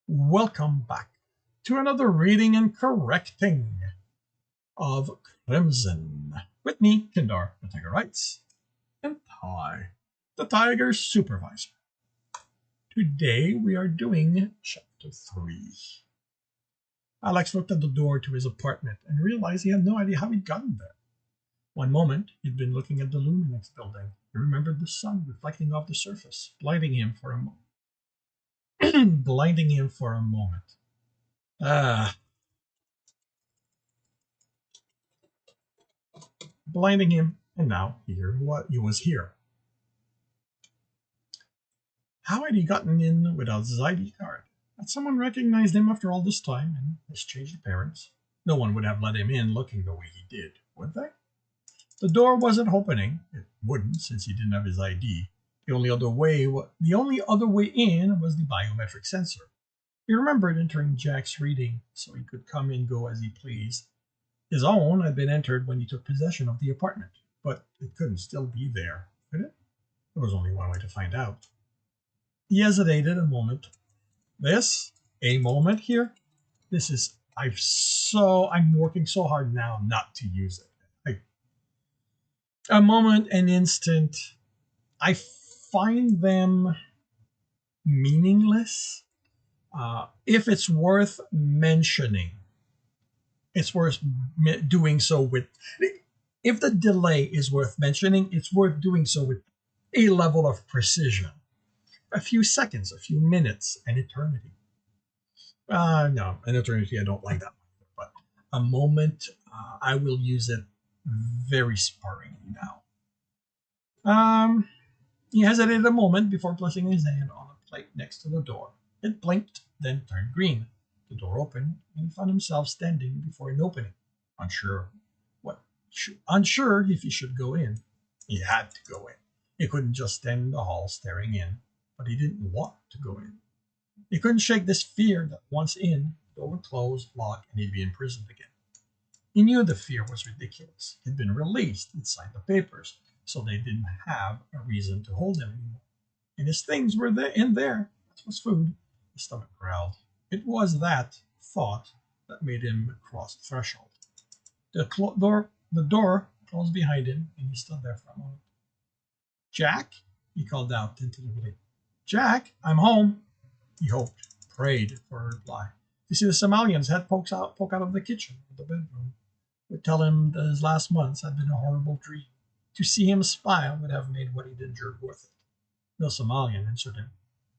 Welcome back to another reading and correcting of Crimson. With me, Kindar, the Tiger Writes, and Ty, the Tiger Supervisor. Today we are doing Chapter 3. Alex looked at the door to his apartment and realized he had no idea how he'd gotten there. One moment, he'd been looking at the Luminex building. He remembered the sun reflecting off the surface, blinding him for a moment. Blinding him, and now here he was here. How had he gotten in without his ID card? Had someone recognized him after all this time and his changed appearance? No one would have let him in looking the way he did, would they? The door wasn't opening. It wouldn't, since he didn't have his ID. The only other way in was the biometric sensor. He remembered entering Jack's reading so he could come and go as he pleased. His own had been entered when he took possession of the apartment, but it couldn't still be there, could it? There was only one way to find out. He hesitated a moment. A moment here? I'm working so hard now not to use it. A moment, an instant. I find them meaningless. If it's worth mentioning, it's worth doing so with. If the delay is worth mentioning, it's worth doing so with a level of precision. A few seconds, a few minutes, an eternity. No, an eternity I don't like that much, but a moment, I will use it very sparingly now. He hesitated a moment before placing his hand on a plate next to the door. It blinked, then turned green. The door opened, and he found himself standing before an opening, unsure if he should go in. He had to go in. He couldn't just stand in the hall staring in, but he didn't want to go in. He couldn't shake this fear that once in, the door would close, lock, and he'd be imprisoned again. He knew the fear was ridiculous. He'd been released, he'd signed the papers, so they didn't have a reason to hold him anymore. And his things were in there. That was food. His stomach growled. It was that thought that made him cross the threshold. The door closed behind him, and he stood there for a moment. "Jack?" he called out tentatively. "Jack, I'm home." He hoped, prayed for a reply. You see, the Somalian's head poke out of the kitchen of the bedroom would tell him that his last months had been a horrible dream. To see him smile would have made what he'd endured worth it. No Somalian answered him.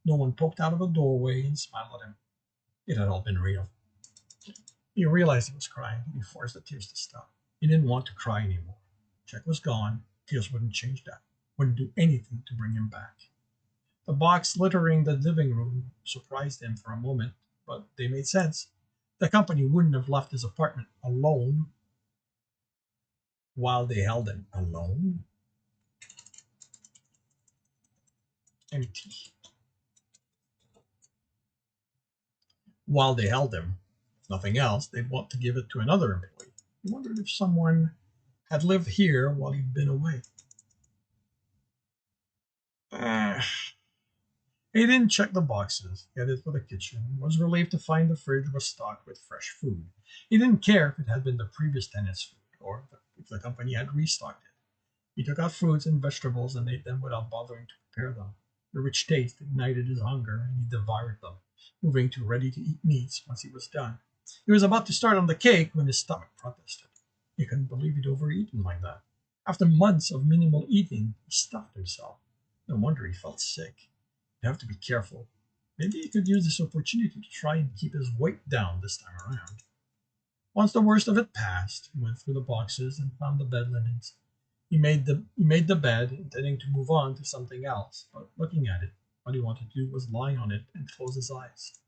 No one poked out of a doorway and smiled at him. It had all been real. He realized he was crying, and he forced the tears to stop. He didn't want to cry anymore. Jack was gone. Tears wouldn't change that. Wouldn't do anything to bring him back. The box littering the living room surprised him for a moment, but they made sense. The company wouldn't have left his apartment alone while they held him. Alone? Empty. While they held him, if nothing else, they'd want to give it to another employee. He wondered if someone had lived here while he'd been away. He didn't check the boxes, headed for the kitchen, was relieved to find the fridge was stocked with fresh food. He didn't care if it had been the previous tenant's food, or if the company had restocked it. He took out fruits and vegetables and ate them without bothering to prepare them. The rich taste ignited his hunger, and he devoured them, moving to ready-to-eat meats once he was done. He was about to start on the cake when his stomach protested. He couldn't believe he'd overeaten like that. After months of minimal eating, he stuffed himself. No wonder he felt sick. He'd have to be careful. Maybe he could use this opportunity to try and keep his weight down this time around. Once the worst of it passed, he went through the boxes and found the bed linens. He made the bed, intending to move on to something else, but looking at it, what he wanted to do was lie on it and close his eyes.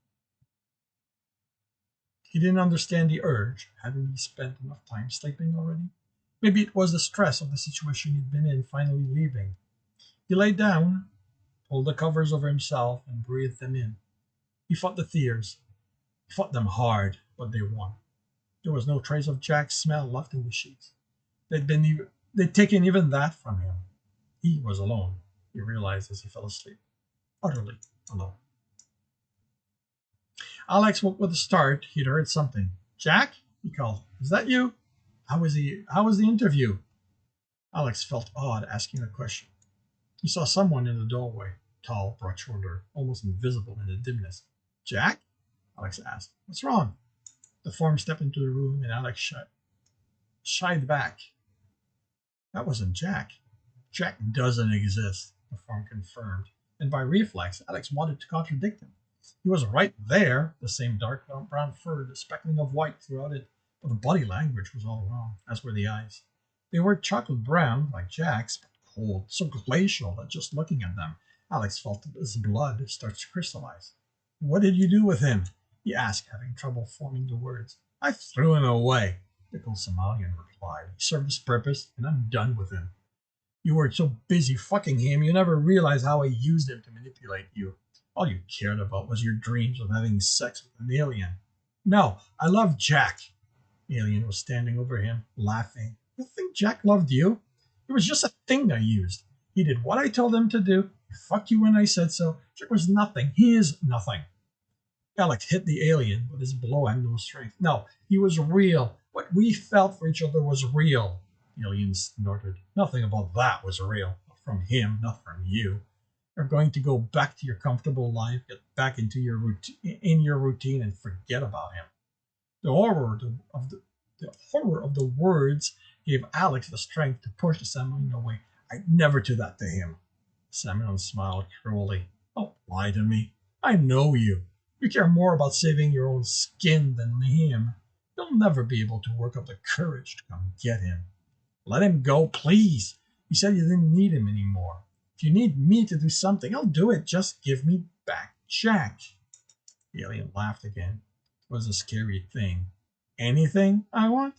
He didn't understand the urge. Hadn't he spent enough time sleeping already? Maybe it was the stress of the situation he'd been in finally leaving. He lay down, pulled the covers over himself, and breathed them in. He fought the tears. He fought them hard, but they won. There was no trace of Jack's smell left in the sheets. They'd taken even that from him. He was alone, he realized as he fell asleep. Utterly alone. Alex woke with a start. He'd heard something. Jack? He called. Is that you? How was the interview? Alex felt odd asking the question. He saw someone in the doorway, tall, broad-shouldered, almost invisible in the dimness. Jack? Alex asked. What's wrong? The form stepped into the room and Alex shied back. That wasn't Jack. Jack doesn't exist, the form confirmed, and by reflex, Alex wanted to contradict him. He was right there, the same dark brown fur, the speckling of white throughout it, but the body language was all wrong, as were the eyes. They were chocolate brown, like Jack's, but cold, so glacial that just looking at them, Alex felt his blood start to crystallize. What did you do with him? He asked, having trouble forming the words. I threw him away, the old Somalian replied. He served his purpose, and I'm done with him. You were so busy fucking him, you never realized how I used him to manipulate you. All you cared about was your dreams of having sex with an alien. No, I love Jack. The alien was standing over him, laughing. You think Jack loved you? It was just a thing I used. He did what I told him to do. He fucked you when I said so. Jack was nothing. He is nothing. Alex hit the alien, but his blow had no strength. No, he was real. What we felt for each other was real. The alien snorted. Nothing about that was real. Not from him, not from you. You're going to go back to your comfortable life, get back into your routine, and forget about him. The horror of the words gave Alex the strength to push the Samaritan away. I'd never do that to him. Samaritan smiled cruelly. Don't lie to me. I know you. You care more about saving your own skin than him. You'll never be able to work up the courage to come get him. Let him go, please. You said you didn't need him anymore. If you need me to do something, I'll do it. Just give me back Jack. The alien laughed again. It was a scary thing. Anything I want?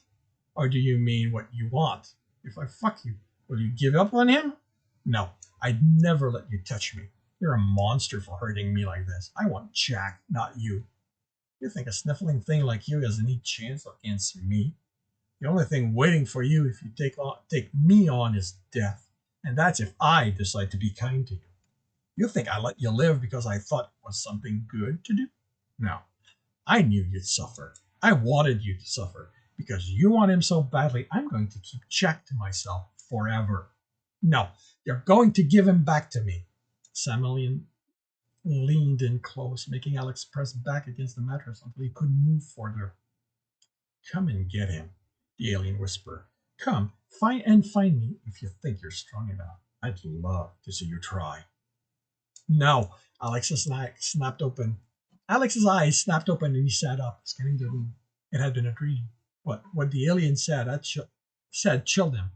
Or do you mean what you want? If I fuck you, will you give up on him? No, I'd never let you touch me. You're a monster for hurting me like this. I want Jack, not you. You think a sniffling thing like you has any chance against me? The only thing waiting for you if you take me on is death. And that's if I decide to be kind to you. You think I let you live because I thought it was something good to do? No. I knew you'd suffer. I wanted you to suffer. Because you want him so badly, I'm going to keep Jack to myself forever. No, you're going to give him back to me. Samalian leaned in close, making Alex press back against the mattress until he couldn't move further. Come and get him, the alien whispered. Come, find me if you think you're strong enough. I'd love to see you try. No, Alex's eyes snapped open and he sat up, scanning the room. It had been a dream. What the alien said chilled him.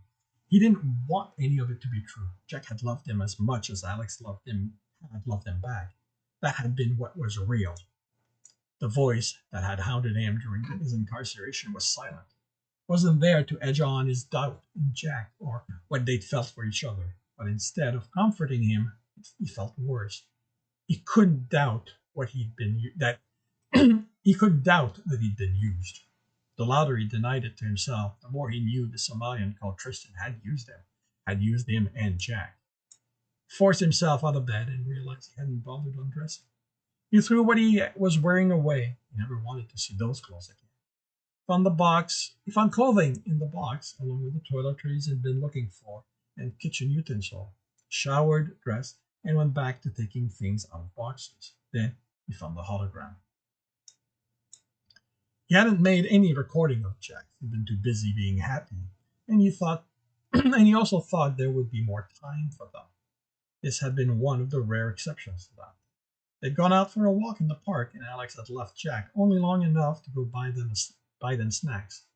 He didn't want any of it to be true. Jack had loved him as much as Alex had loved him back. That had been what was real. The voice that had hounded him during his incarceration was silent. Wasn't there to edge on his doubt in Jack or what they'd felt for each other. But instead of comforting him, he felt worse. He couldn't doubt that he'd been used. The louder he denied it to himself, the more he knew the Somalian called Tristan had used him and Jack. He forced himself out of bed and realized he hadn't bothered undressing. He threw what he was wearing away. He never wanted to see those clothes again. He found clothing in the box, along with the toiletries he'd been looking for and kitchen utensil. Showered, dressed, and went back to taking things out of boxes. Then he found the hologram. He hadn't made any recording of Jack. He'd been too busy being happy, and he also thought there would be more time for them. This had been one of the rare exceptions to that. They'd gone out for a walk in the park, and Alex had left Jack only long enough to go buy them snacks.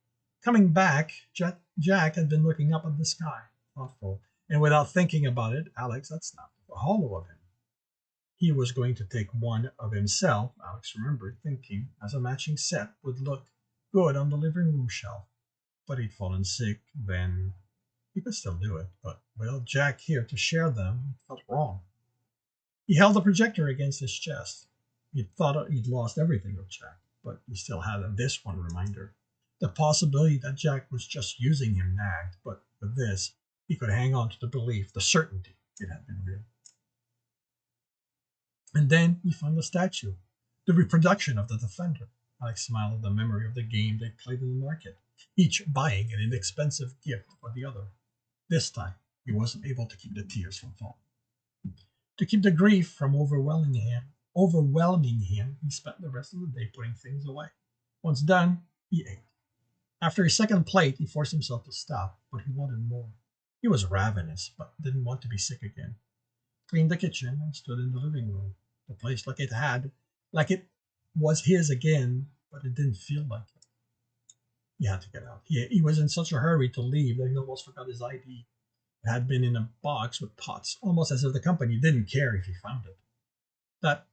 Coming back, Jack had been looking up at the sky, thoughtful, and without thinking about it, Alex had snapped a hollow of him. He was going to take one of himself, Alex remembered thinking, as a matching set would look good on the living room shelf. But he'd fallen sick then. He could still do it, but without Jack here to share them, it felt wrong. He held the projector against his chest. He thought he'd lost everything with Jack, but he still had this one reminder. The possibility that Jack was just using him nagged, but with this, he could hang on to the belief, the certainty it had been real. And then he found the statue. the reproduction of the Defender. Alex smiled at the memory of the game they played in the market, each buying an inexpensive gift for the other. This time, he wasn't able to keep the tears from falling. To keep the grief from overwhelming him, he spent the rest of the day putting things away. Once done, he ate. After his second plate, he forced himself to stop, but he wanted more. He was ravenous, but didn't want to be sick again. Cleaned the kitchen and stood in the living room. The place like it was his again, but it didn't feel like it. He had to get out. He was in such a hurry to leave that he almost forgot his ID. It had been in a box with pots, almost as if the company didn't care if he found it. That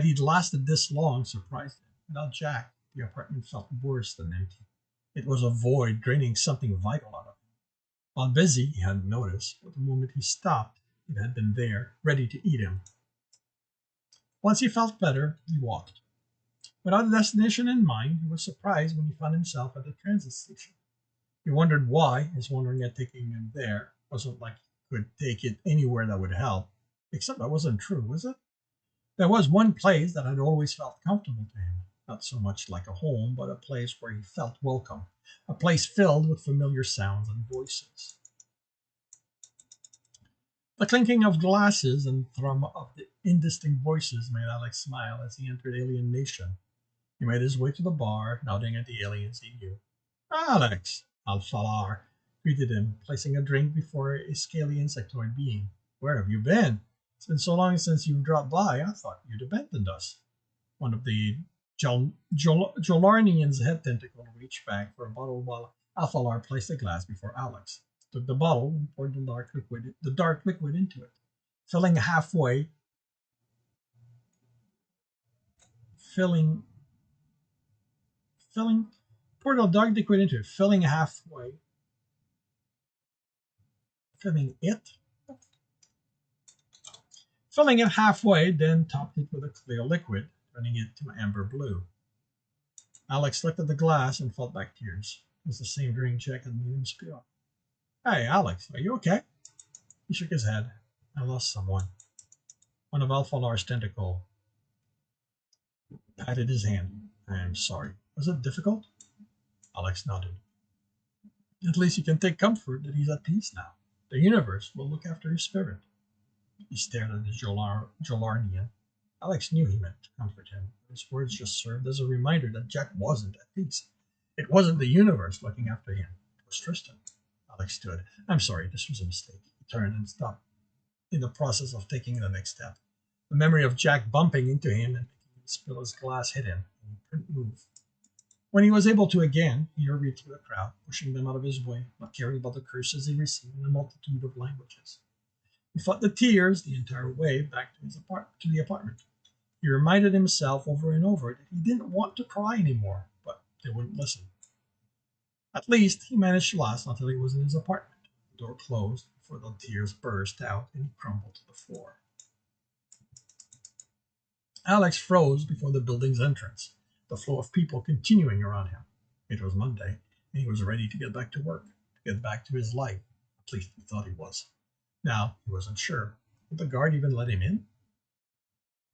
he'd lasted this long surprised him. Without Jack, the apartment felt worse than empty. It was a void draining something vital out of him. While busy, he hadn't noticed, but the moment he stopped, it had been there, ready to eat him. Once he felt better, he walked. Without a destination in mind, he was surprised when he found himself at the transit station. He wondered why his wandering had taken him there. Wasn't like he could take it anywhere that would help. Except that wasn't true, was it? There was one place that had always felt comfortable to him. Not so much like a home, but a place where he felt welcome. A place filled with familiar sounds and voices. The clinking of glasses and thrum of the indistinct voices made Alex smile as he entered Alien Nation. He made his way to the bar, nodding at the aliens he knew. "Alex!" Alphalar greeted him, placing a drink before a scaly insectoid being. "Where have you been? It's been so long since you've dropped by, I thought you'd abandoned us." One of the Jolarnian's head tentacle reached back for a bottle while Alphalar placed a glass before Alex. He took the bottle and poured the dark liquid into it, filling halfway, poured the dark liquid into it, filling it halfway, then topped it with a clear liquid, turning it to amber blue. Alex looked at the glass and felt back tears. It was the same drink Jack had made him spill. "Hey, Alex, are you okay?" He shook his head. "I lost someone." One of Alphalar's tentacle patted his hand. "I am sorry. Was it difficult?" Alex nodded. "At least you can take comfort that he's at peace now. The universe will look after his spirit." He stared at the Jolarnian. Alex knew he meant to comfort him. His words just served as a reminder that Jack wasn't at peace. It wasn't the universe looking after him. It was Tristan. Alex stood. "I'm sorry, this was a mistake." He turned and stopped in the process of taking the next step. The memory of Jack bumping into him and making him spill his glass hit him, and he couldn't move. When he was able to again, he hurried through the crowd, pushing them out of his way, not caring about the curses he received in a multitude of languages. He fought the tears the entire way back to the apartment. He reminded himself over and over that he didn't want to cry anymore, but they wouldn't listen. At least he managed to last until he was in his apartment. The door closed before the tears burst out and he crumbled to the floor. Alex froze before the building's entrance, the flow of people continuing around him. It was Monday, and he was ready to get back to work, to get back to his life. At least he thought he was. Now he wasn't sure. Would the guard even let him in?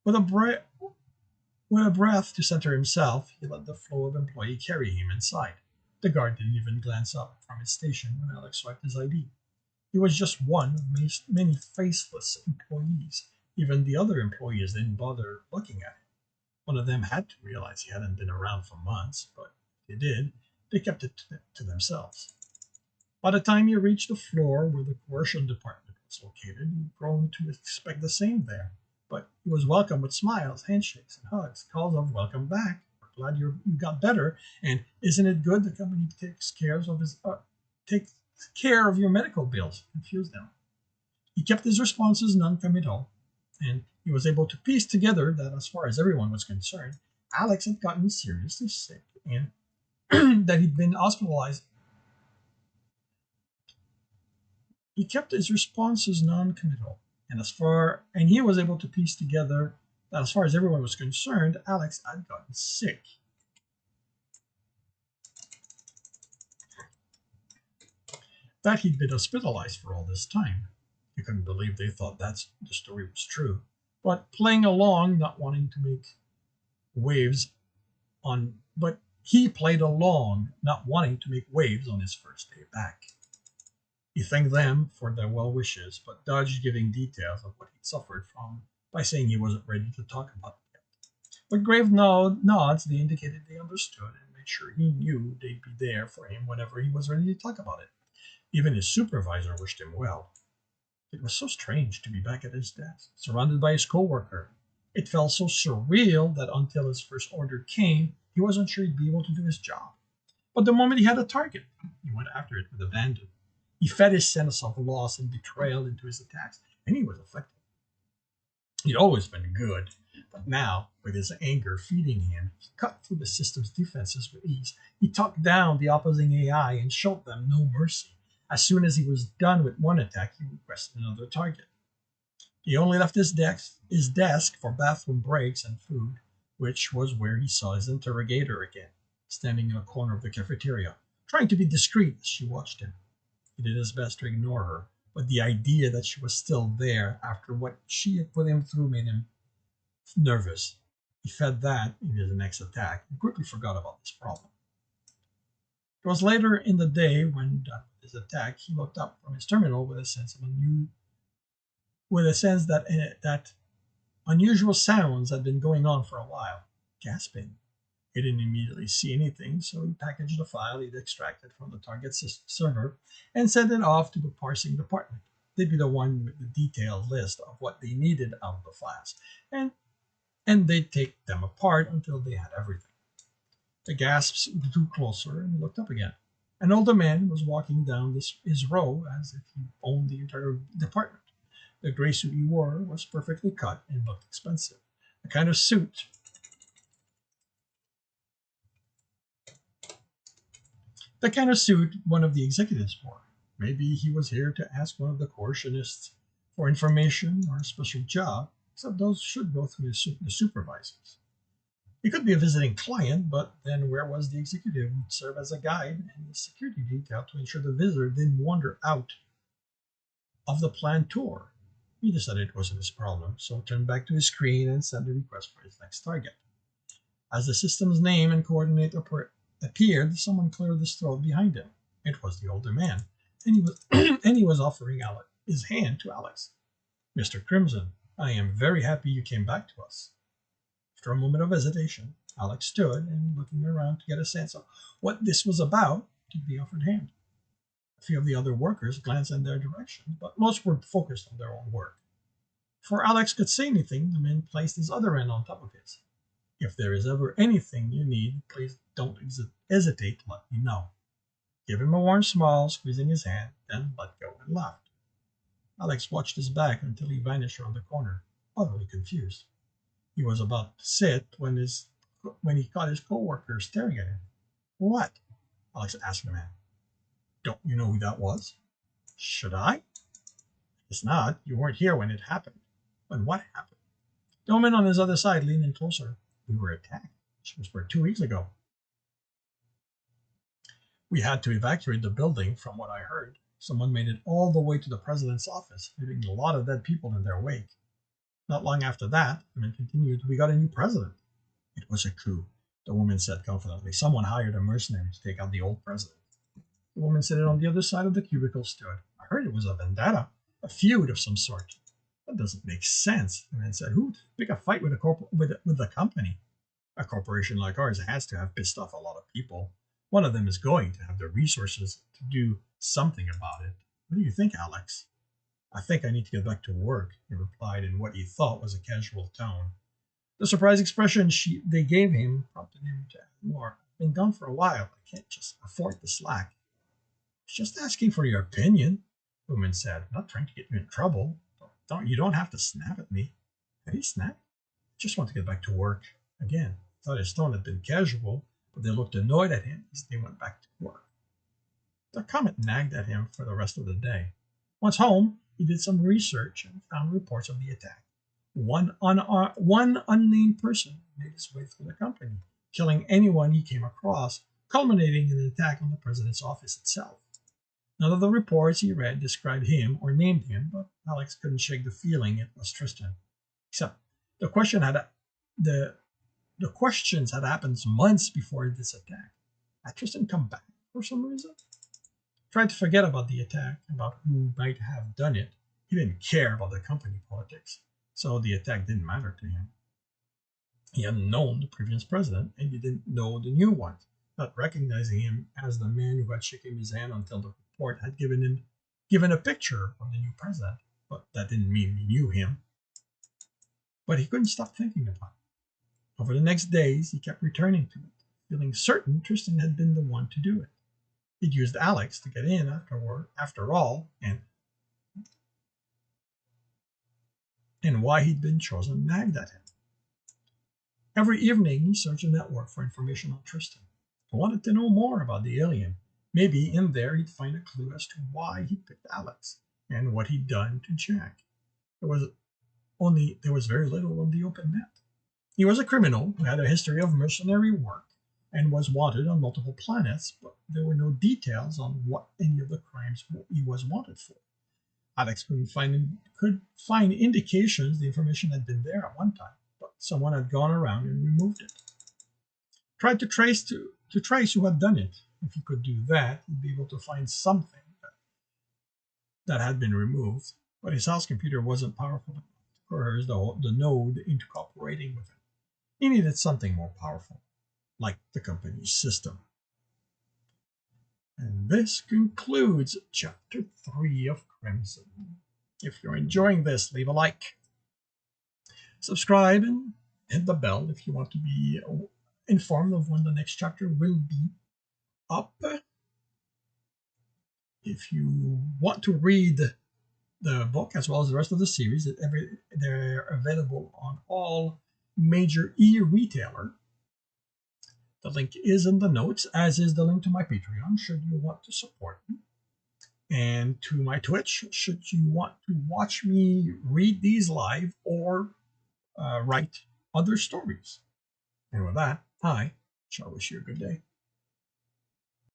With a breath to center himself, he let the flow of employee carry him inside. The guard didn't even glance up from his station when Alex swiped his ID. He was just one of many faceless employees. Even the other employees didn't bother looking at him. One of them had to realize he hadn't been around for months, but if they did, they kept it to themselves. By the time he reached the floor where the coercion department was located, he'd grown to expect the same there. But he was welcomed with smiles, handshakes, and hugs, calls of "welcome back," "we're glad you got better," and "isn't it good the company takes care of your medical bills?" Confused them. He kept his responses non-committal, and he was able to piece together that as far as everyone was concerned, Alex had gotten seriously sick and that he'd been hospitalized. He kept his responses non-committal, and he was able to piece together that as far as everyone was concerned, Alex had gotten sick. That he'd been hospitalized for all this time. He couldn't believe they thought the story was true. But playing along, not wanting to make waves on, but he played along, not wanting to make waves on his first day back. He thanked them for their well wishes, but dodged giving details of what he'd suffered from by saying he wasn't ready to talk about it yet. With grave nods, they indicated they understood and made sure he knew they'd be there for him whenever he was ready to talk about it. Even his supervisor wished him well. It was so strange to be back at his desk, surrounded by his coworker. It felt so surreal that until his first order came, he wasn't sure he'd be able to do his job. But the moment he had a target, he went after it with abandon. He fed his sense of loss and betrayal into his attacks, and he was effective. He'd always been good, but now, with his anger feeding him, he cut through the system's defenses with ease. He talked down the opposing AI and showed them no mercy. As soon as he was done with one attack, he requested another target. He only left his desk for bathroom breaks and food, which was where he saw his interrogator again, standing in a corner of the cafeteria, trying to be discreet as she watched him. He did his best to ignore her, but the idea that she was still there after what she had put him through made him nervous. He fed that in his next attack and quickly forgot about this problem. It was later in the day when, done with his attack, he looked up from his terminal with a sense that unusual sounds had been going on for a while, gasping. He didn't immediately see anything, so he packaged the file he'd extracted from the target server and sent it off to the parsing department. They'd be the one with the detailed list of what they needed out of the files, and they'd take them apart until they had everything. The gasps drew closer and looked up again. An older man was walking down his row as if he owned the entire department. The gray suit he wore was perfectly cut and looked expensive. The kind of suit one of the executives wore. Maybe he was here to ask one of the coercionists for information or a special job, except those should go through the supervisors. He could be a visiting client, but then where was the executive who would serve as a guide and the security detail to ensure the visitor didn't wander out of the planned tour? He decided it wasn't his problem, so turned back to his screen and sent a request for his next target. As the system's name and coordinate appeared, someone cleared his throat behind him. It was the older man, and he was offering his hand to Alex. "Mr. Crimson, I am very happy you came back to us." After a moment of hesitation, Alex stood and looking around to get a sense of what this was about, took the offered hand. A few of the other workers glanced in their direction, but most were focused on their own work. Before Alex could say anything, the man placed his other hand on top of his. "If there is ever anything you need, please don't hesitate to let me know." Give him a warm smile, squeezing his hand, then let go and left. Alex watched his back until he vanished around the corner, utterly confused. He was about to sit when he caught his coworker staring at him. "What?" Alex asked the man. "Don't you know who that was?" "Should I?" "It's not. You weren't here when it happened." "When what happened?" The woman on his other side leaned in closer. "We were attacked." She whispered, 2 weeks ago. "We had to evacuate the building, from what I heard. Someone made it all the way to the president's office, leaving a lot of dead people in their wake. Not long after that," the man continued, "we got a new president." "It was a coup," the woman said confidently. "Someone hired a mercenary to take out the old president." The woman sitting on the other side of the cubicle stood. "I heard it was a vendetta, a feud of some sort." "That doesn't make sense," the man said. "Who would pick a fight with the company? A corporation like ours has to have pissed off a lot of people. One of them is going to have the resources to do something about it. What do you think, Alex?" "I think I need to get back to work," he replied in what he thought was a casual tone. The surprised expression they gave him prompted him to add more. "I've been gone for a while. I can't just afford the slack." "Just asking for your opinion," the woman said. "I'm not trying to get you in trouble. You don't have to snap at me." Had he snapped? "I just want to get back to work." Again, thought his tone had been casual, but they looked annoyed at him as they went back to work. The comment nagged at him for the rest of the day. Once home, he did some research and found reports of the attack. One unnamed person made his way through the company, killing anyone he came across, culminating in an attack on the president's office itself. None of the reports he read described him or named him, but Alex couldn't shake the feeling it was Tristan. Except the question The questions had happened months before this attack. Had Tristan come back for some reason? Tried to forget about the attack, about who might have done it. He didn't care about the company politics, so the attack didn't matter to him. He hadn't known the previous president, and he didn't know the new one, not recognizing him as the man who had shaken his hand until the report had given a picture of the new president. But that didn't mean he knew him. But he couldn't stop thinking about it. Over the next days, he kept returning to it, feeling certain Tristan had been the one to do it. He'd used Alex to get in after all, and why he'd been chosen nagged at him. Every evening, he searched the network for information on Tristan. He wanted to know more about the alien. Maybe in there he'd find a clue as to why he picked Alex and what he'd done to Jack. There was very little on the open net. He was a criminal who had a history of mercenary work and was wanted on multiple planets, but there were no details on what any of the crimes he was wanted for. Alex could find indications the information had been there at one time, but someone had gone around and removed it. Tried to trace who had done it. If he could do that, he'd be able to find something that had been removed, but his house computer wasn't powerful enough to coerce the node into cooperating with him. He needed something more powerful, like the company's system. And this concludes Chapter 3 of Crimson. If you're enjoying this, leave a like. Subscribe and hit the bell if you want to be informed of when the next chapter will be up. If you want to read the book as well as the rest of the series, they're available on all major e-retailer. The link is in the notes, as is the link to my Patreon, should you want to support me. And to my Twitch, should you want to watch me read these live or write other stories. And with that, I shall wish you a good day.